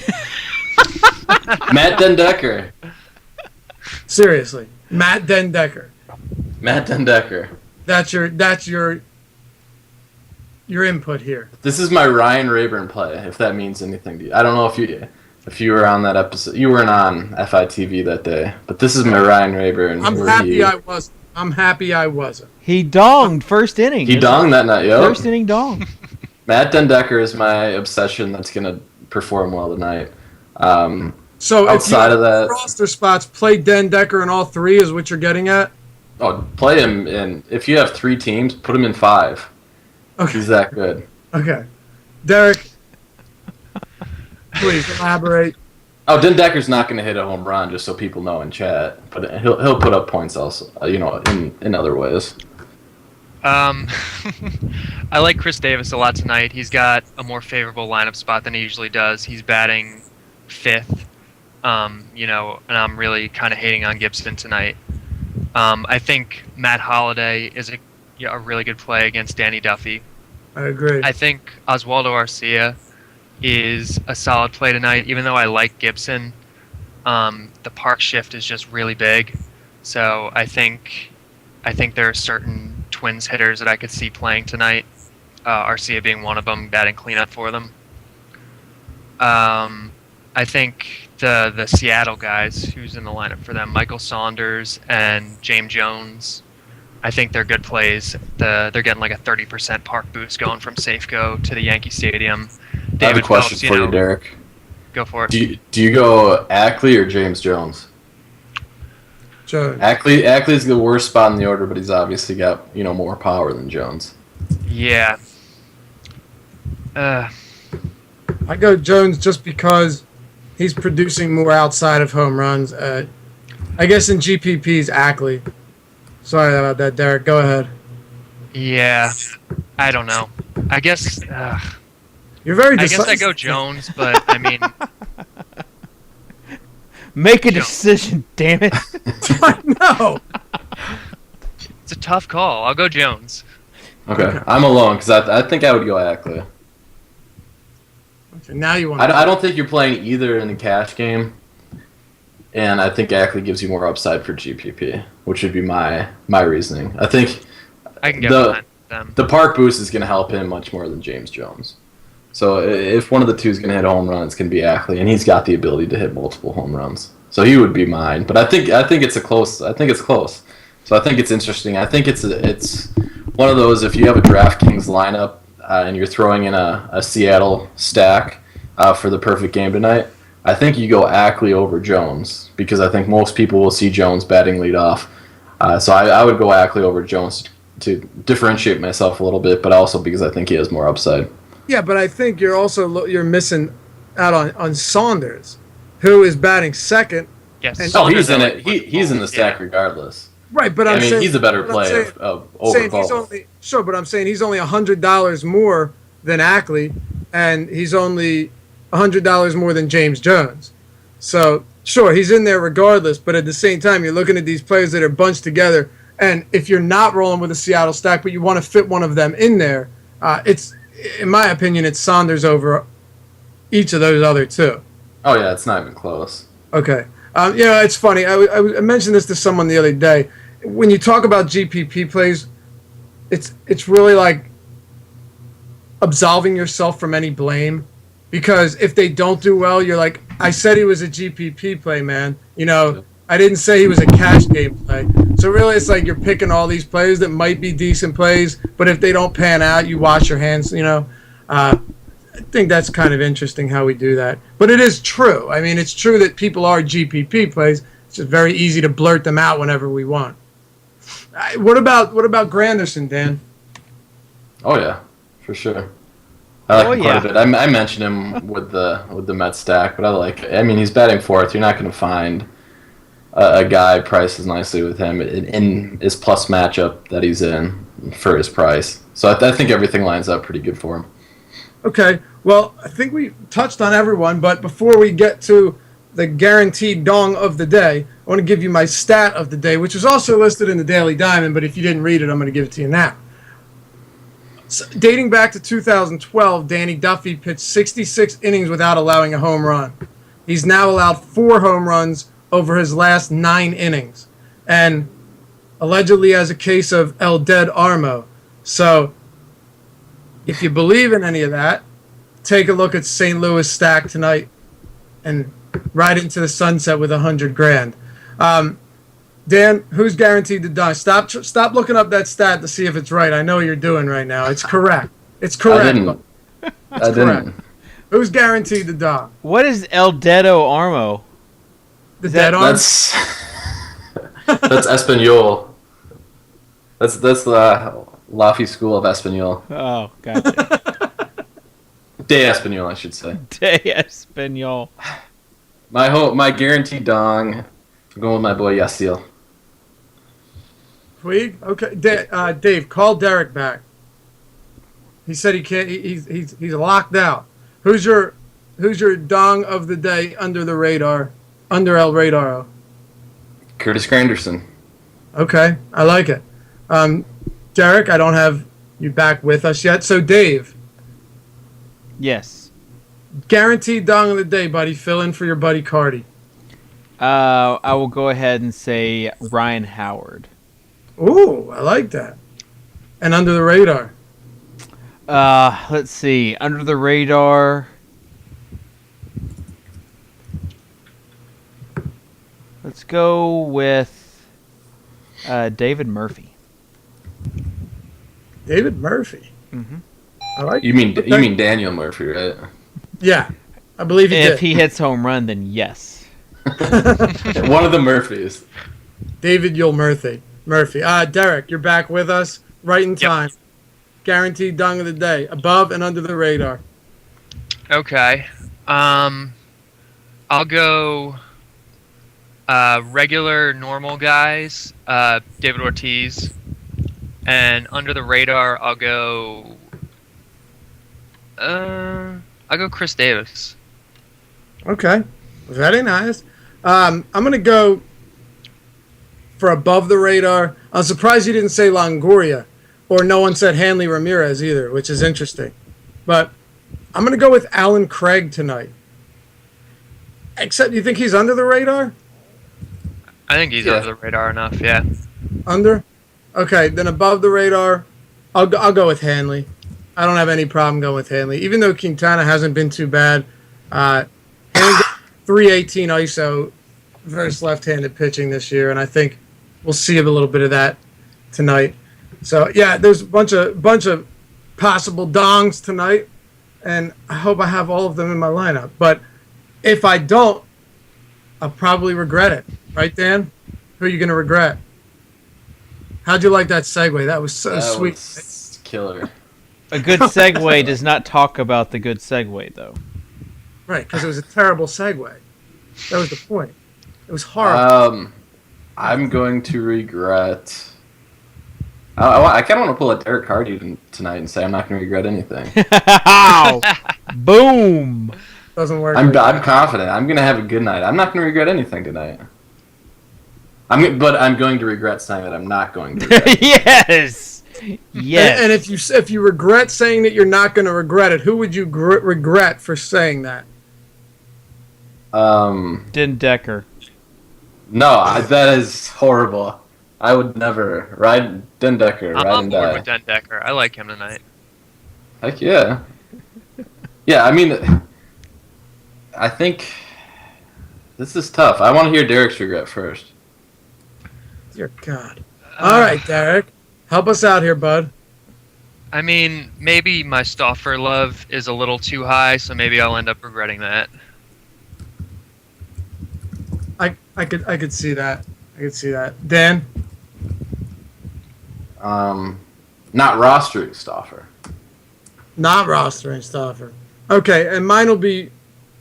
Matt Dendecker. Seriously, Matt Dendecker. Matt Dendecker. That's your input here. This is my Ryan Rayburn play, if that means anything to you. I don't know if you were on that episode. You weren't on FITV that day, but this is my Ryan Rayburn. I'm happy I wasn't. He donged first inning. He donged that night, yo. First inning dong. Matt Dendecker is my obsession that's going to perform well tonight. So outside of that, roster spots, play Dendecker in all 3 is what you're getting at? Oh, play him in. If you have 3 teams, put him in 5. Okay. He's that good. Okay. Derek, please elaborate. Oh, Dendecker's not going to hit a home run, just so people know in chat. But he'll put up points also, in other ways. I like Chris Davis a lot tonight. He's got a more favorable lineup spot than he usually does. He's batting 5th, and I'm really kind of hating on Gibson tonight. I think Matt Holliday is a really good play against Danny Duffy. I agree. I think Oswaldo Arcia is a solid play tonight, even though I like Gibson. The park shift is just really big, so I think there are certain Twins hitters that I could see playing tonight. Arcia being one of them, batting cleanup for them. I I think the Seattle guys, who's in the lineup for them, Michael Saunders and James Jones, I think they're good plays. They're getting like a 30% park boost going from Safeco to the Yankee Stadium. I have a question Phelps, for you, Derek. Go for it. Do you go Ackley or James Jones? Jones. Ackley's the worst spot in the order, but he's obviously got more power than Jones. Yeah. I go Jones just because he's producing more outside of home runs. I guess in GPP's Ackley. Sorry about that, Derek. Go ahead. Yeah. I don't know. I guess. You're very I guess decisive. I go Jones, but I mean. Make a decision, damn it. I know. It's a tough call. I'll go Jones. Okay. I'm alone because I think I would go Ackley. Okay, now you want. I don't think you're playing either in the cash game, and I think Ackley gives you more upside for GPP, which would be my reasoning. I think I can get behind them. the park boost is going to help him much more than James Jones. So if one of the two is going to hit a home run, it's going to be Ackley, and he's got the ability to hit multiple home runs. So he would be mine. But I think it's close. So I think it's interesting. I think it's one of those, if you have a DraftKings lineup and you're throwing in a Seattle stack for the perfect game tonight, I think you go Ackley over Jones because I think most people will see Jones batting leadoff. So I would go Ackley over Jones to differentiate myself a little bit, but also because I think he has more upside. Yeah, but I think you're missing out on Saunders, who is batting second. Yes. And He's in it. He's in the stack regardless. Right, but I'm saying he's a better player over both. But I'm saying he's only $100 more than Ackley, and he's only $100 more than James Jones. So sure, he's in there regardless. But at the same time, you're looking at these players that are bunched together, and if you're not rolling with a Seattle stack, but you want to fit one of them in there, in my opinion, it's Saunders over each of those other two. Oh yeah, it's not even close. Okay. It's funny. I mentioned this to someone the other day. When you talk about GPP plays, it's really like absolving yourself from any blame, because if they don't do well, you're like, I said he was a GPP play, man. I didn't say he was a cash game play. So really, it's like you're picking all these players that might be decent plays, but if they don't pan out, you wash your hands. I think that's kind of interesting how we do that. But it is true. I mean, it's true that people are GPP plays. It's just very easy to blurt them out whenever we want. What about Granderson, Dan? Oh yeah, for sure. I like him quite a bit. I mentioned him with the Mets stack, but I like. I mean, he's batting fourth. You're not going to find a guy prices nicely with him in his plus matchup that he's in for his price. So I think everything lines up pretty good for him. Okay, well, I think we touched on everyone, but before we get to the guaranteed dong of the day, I want to give you my stat of the day, which is also listed in the Daily Diamond, but if you didn't read it, I'm going to give it to you now. So, dating back to 2012, Danny Duffy pitched 66 innings without allowing a home run. He's now allowed 4 home runs over his last 9 innings, and allegedly has a case of El Dead Armo. So if you believe in any of that, take a look at St. Louis stack tonight and ride into the sunset with $100,000. Dan, who's guaranteed to die? Stop looking up that stat to see if it's right. I know what you're doing right now. It's correct. It's correct. I didn't. Who's guaranteed to die? What is El Dedo Armo? The dead arm? That's Espanol. That's the Laffy School of Espanol. Oh, gotcha. De Espanol, I should say. De Espanol. My guaranteed dong. I'm going with my boy Yasiel. Puig? Okay, Dave, call Derek back. He said he can't. He's locked out. Who's your dong of the day under the radar? Under El Radar. Curtis Granderson. Okay, I like it. Derek, I don't have you back with us yet. So, Dave. Yes. Guaranteed dong of the day, buddy. Fill in for your buddy Cardi. I will go ahead and say Ryan Howard. Ooh, I like that. And under the radar. Let's see. Under the radar. Let's go with David Murphy. David Murphy. Mm-hmm. I like. You mean Daniel Murphy, right? Yeah, I believe he If did. he hits home run, then yes. One of the Murphys. David Yule Murphy. Derek, you're back with us right in time. Guaranteed dong of the day, above and under the radar. Okay. I'll go regular, normal guys, David Ortiz. And under the radar, I'll go Chris Davis. Okay, very nice. I'm gonna go for above the radar. I'm surprised you didn't say Longoria, or no one said Hanley Ramirez either, which is interesting. But I'm gonna go with Alan Craig tonight. Except, you think he's under the radar? I think he's under the radar enough. Yeah. Under? Okay, then above the radar, I'll go with Hanley. I don't have any problem going with Hanley, even though Quintana hasn't been too bad. Hanley got 318 ISO versus left-handed pitching this year, and I think we'll see a little bit of that tonight. So yeah, there's a bunch of possible dongs tonight, and I hope I have all of them in my lineup. But if I don't, I'll probably regret it. Right, Dan? Who are you going to regret? How'd you like that segue? That was so sweet. Was killer. A good segue does not talk about the good segue, though. Right, because it was a terrible segue. That was the point. It was horrible. I'm going to regret. I kind of want to pull a Derek Hardy tonight and say I'm not going to regret anything. Boom! Doesn't work. I'm confident. I'm going to have a good night. I'm not going to regret anything tonight. But I'm going to regret saying that I'm not going to regret. Yes! Yes. And if you regret saying that you're not going to regret it, who would you regret for saying that? Den Decker. No, that is horrible. I would never ride Den Decker. I'm ride on and board die. with Den Decker. I like him tonight. Heck yeah. Yeah, I mean, I think this is tough. I want to hear Derek's regret first. Dear God. All right, Derek. Help us out here, bud. I mean, maybe my Stauffer love is a little too high, so maybe I'll end up regretting that. I could see that. I could see that. Dan? Not rostering Stauffer. Not rostering Stauffer. Okay, and mine will be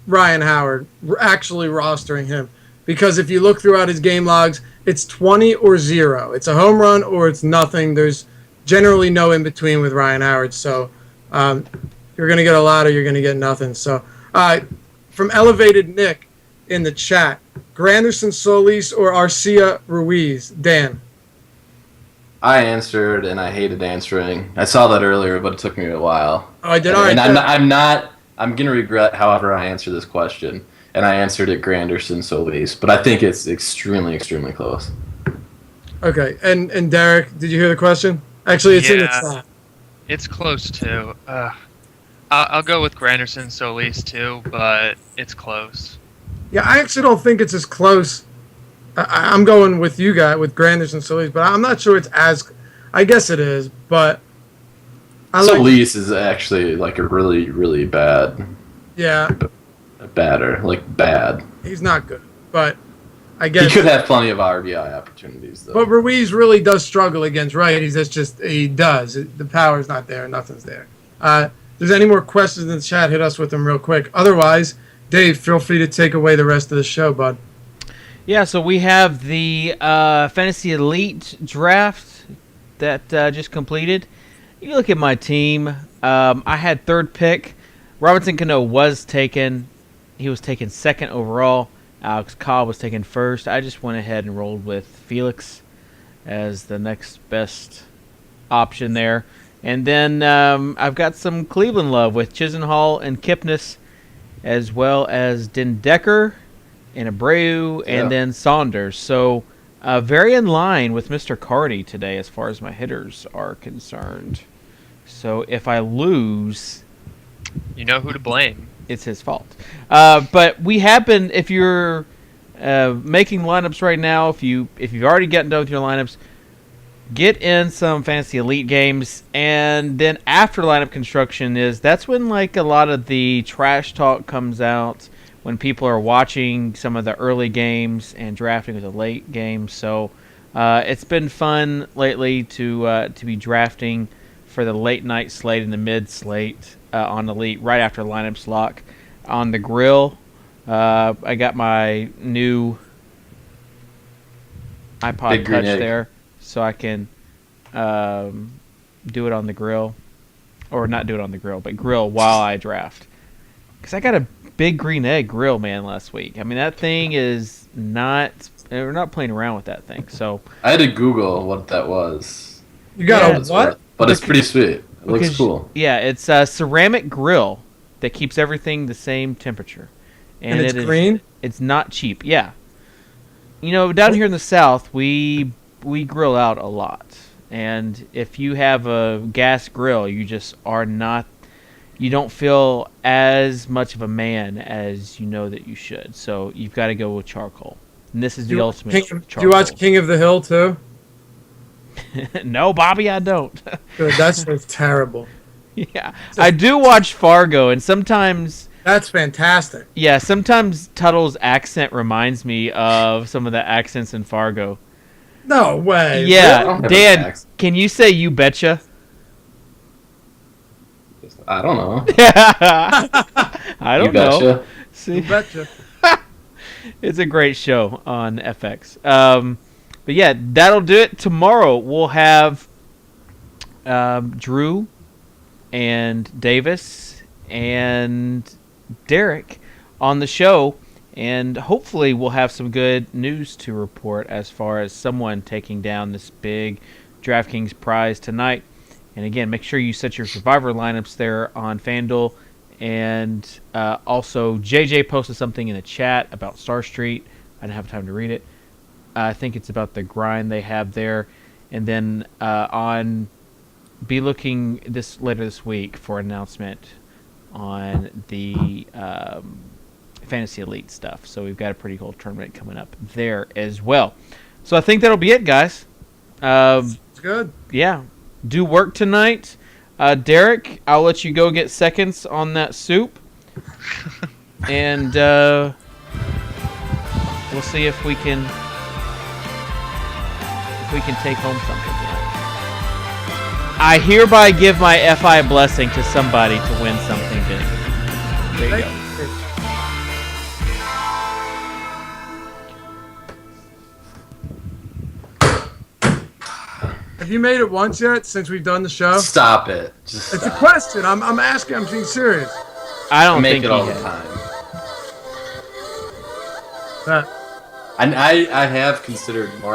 Ryan Howard, actually rostering him. Because if you look throughout his game logs, it's 20 or 0. It's a home run or it's nothing. There's generally no in-between with Ryan Howard. So you're going to get a lot or you're going to get nothing. So from Elevated Nick in the chat, Granderson Solis or Arcia Ruiz? Dan. I answered, and I hated answering. I saw that earlier, but it took me a while. Oh, I did. All right. And I'm going to regret however I answer this question. And I answered it Granderson Solis, but I think it's extremely, extremely close. Okay, and Derek, did you hear the question? Actually, it's in the chat. It's close too. I'll go with Granderson Solis too, but it's close. Yeah, I actually don't think it's as close. I'm going with you guys with Granderson Solis, but I'm not sure it's as. I guess it is, but Solis is actually like a really, really bad. Yeah. Batter, like bad. He's not good, but I guess he could have plenty of RBI opportunities though. But Ruiz really does struggle against righties. He does. The power's not there. Nothing's there. If there's any more questions in the chat, hit us with them real quick. Otherwise, Dave, feel free to take away the rest of the show, bud. Yeah, so we have the Fantasy Elite draft that just completed. You look at my team. I had third pick. Robinson Cano was taken. He was taken second overall. Alex Cobb was taken first. I just went ahead and rolled with Felix as the next best option there. And then I've got some Cleveland love with Chisenhall and Kipnis, as well as Den Decker and Abreu, and then Saunders. So very in line with Mr. Cardi today as far as my hitters are concerned. So if I lose, you know who to blame. It's his fault. But we have been, if you're making lineups right now. If you've already gotten done with your lineups, get in some Fantasy Elite games, and then after lineup construction that's when like a lot of the trash talk comes out, when people are watching some of the early games and drafting with the late games. So it's been fun lately to be drafting for the late night slate and the mid slate on Elite right after lineups lock on the grill. I got my new iPod Big green Touch egg. there, so I can do it on the grill, or not do it on the grill, but grill while I draft. Because I got a big green egg grill, man, last week. I mean, that thing is not. We're not playing around with that thing. So I had to Google what that was. You got Yeah. a what? But it's pretty sweet. It looks because- cool. Yeah, it's a ceramic grill that keeps everything the same temperature, And it's it is- green? It's not cheap. Yeah. You know, down here in the South, we grill out a lot. And if you have a gas grill, you just are not, you don't feel as much of a man as you know that you should. So you've got to go with charcoal. And this is the ultimate Do charcoal. you watch King of the Hill too? No, Bobby, I don't. Good, that's terrible. Yeah. I do watch Fargo, and sometimes, That's fantastic. yeah, sometimes Tuttle's accent reminds me of some of the accents in Fargo. No way. I Yeah, don't have Dan, an accent. can you say "you betcha"? I don't know. I You don't know. betcha. See, You betcha. it's a great show on FX. But yeah, that'll do it. Tomorrow we'll have Drew and Davis and Derek on the show, and hopefully we'll have some good news to report as far as someone taking down this big DraftKings prize tonight. And again, make sure you set your survivor lineups there on FanDuel. And also, JJ posted something in the chat about Star Street. I didn't have time to read it. I think it's about the grind they have there. And then be looking later this week for an announcement on the Fantasy Elite stuff. So we've got a pretty cool tournament coming up there as well. So I think that'll be it, guys. It's good. Yeah. Do work tonight. Derek, I'll let you go get seconds on that soup. And we'll see if we can take home something tonight. I hereby give my FI blessing to somebody to win something big. There you go. Have you made it once yet since we've done the show? Stop it. Just It's a stop. question. I'm asking. I'm being serious. I don't Make think it he all the has. time. That And I have considered Mark